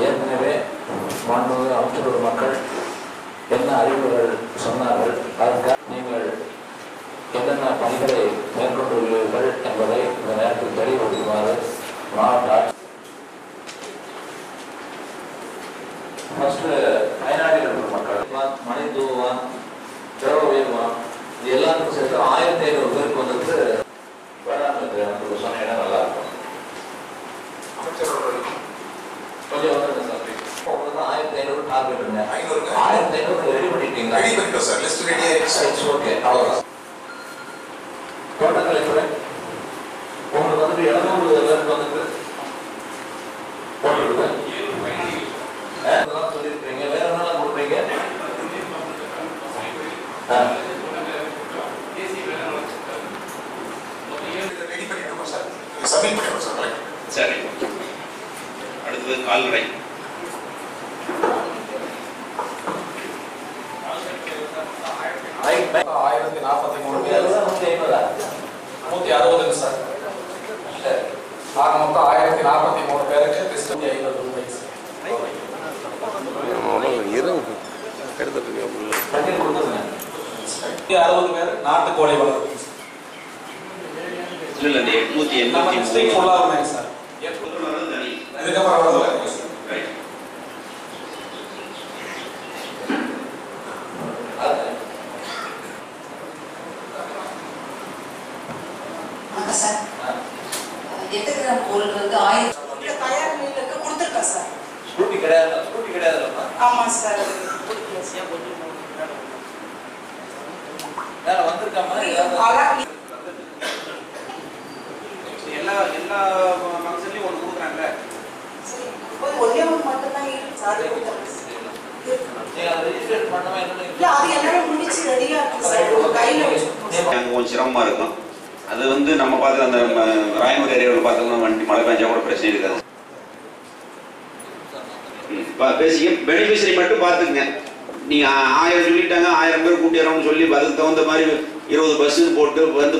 ஏற்கனவே மாண்புமிகு அமைச்சர் மக்கள் என்ன அறிவுகள் சொன்னார்கள், அதற்காக நீங்கள் என்னென்ன பணிகளை மேற்கொண்டுள்ளீர்கள் என்பதை இந்த நேரத்தில் தெளிவுபடுத்துமாறு மாவட்ட அயனாடியில் இருக்கிற மக்கள் மழை தூவான் திரவ உயர்வான் இது எல்லாத்துக்கும் சேர்த்து 1500 பேருக்கு வந்துட்டு வேளாண்மை துறை அமைச்சர் சொன்னீங்கன்னா நல்லா இருக்கும். அமைச்சர்கள் கொஞ்சம் வந்து சார் 1500 டார்கெட் இருந்தேன். 1500 ரெடி பண்ணிட்டீங்களா? ரெடி பண்ணிட்டோம் சார். லிஸ்ட் ரெடி ஆயிடுச்சு. ஓகே, அவ்வளவுதான். தோட்டக்கலைத்துறை உங்களுக்கு வந்துட்டு 700 பேருக்கு வந்துட்டு போட்டுருக்கு. சொல்லியிருக்கீங்க, வேற என்னெல்லாம் கொடுப்பீங்க? சரி, அடுத்தது கால்நடை. சார். மொத்தம் 1043 பேருக்கு லிஸ்ட் 500 ரூபாய். 60 பேர் நாட்டுக்கோழி வளர்ப்பு. இல்ல 883 ஃபுல்லா இருந்தாங்க சார். இதுக்கப்புறம் வரது சார் 8 கிராம் கோல்டு வந்து 1000 தயார் நிலைக்கு கொடுத்துருக்கா சார். ஸ்கூட்டி கிடையாது, ஸ்கூட்டி கிடையாதுமா? ஆமா சார். வேற வந்திருக்காம எல்லா ஃபங்க்ஷன்லயும் ஒன்று கொடுக்குறாங்க. சரி, ஒரே ஒன்று மட்டும் தான் இருக்கு சார். நீங்க அதை ரெஜிஸ்டர் பண்ணவே என்ன? இல்ல, அது எல்லாமே முடிச்சு ரெடியா இருக்கு சார். கையில வச்சு கொஞ்சம் சிரமமா இருக்கும். அது வந்து நம்ம பார்த்து அந்த ராயனூர் ஏரியாவில் பார்த்தோம்னா வண்டி மழை பெஞ்சா கூட பிரச்சனை இருக்காது. பேசிக்க பெனிஃபிஷரி மட்டும் பார்த்துக்குங்க. நீங்கள் 1000 சொல்லிட்டாங்க, 1000 பேர் கூட்டிடுறோம்னு சொல்லி அதுக்கு தகுந்த மாதிரி 20 பஸ்ஸுன்னு போட்டு வந்து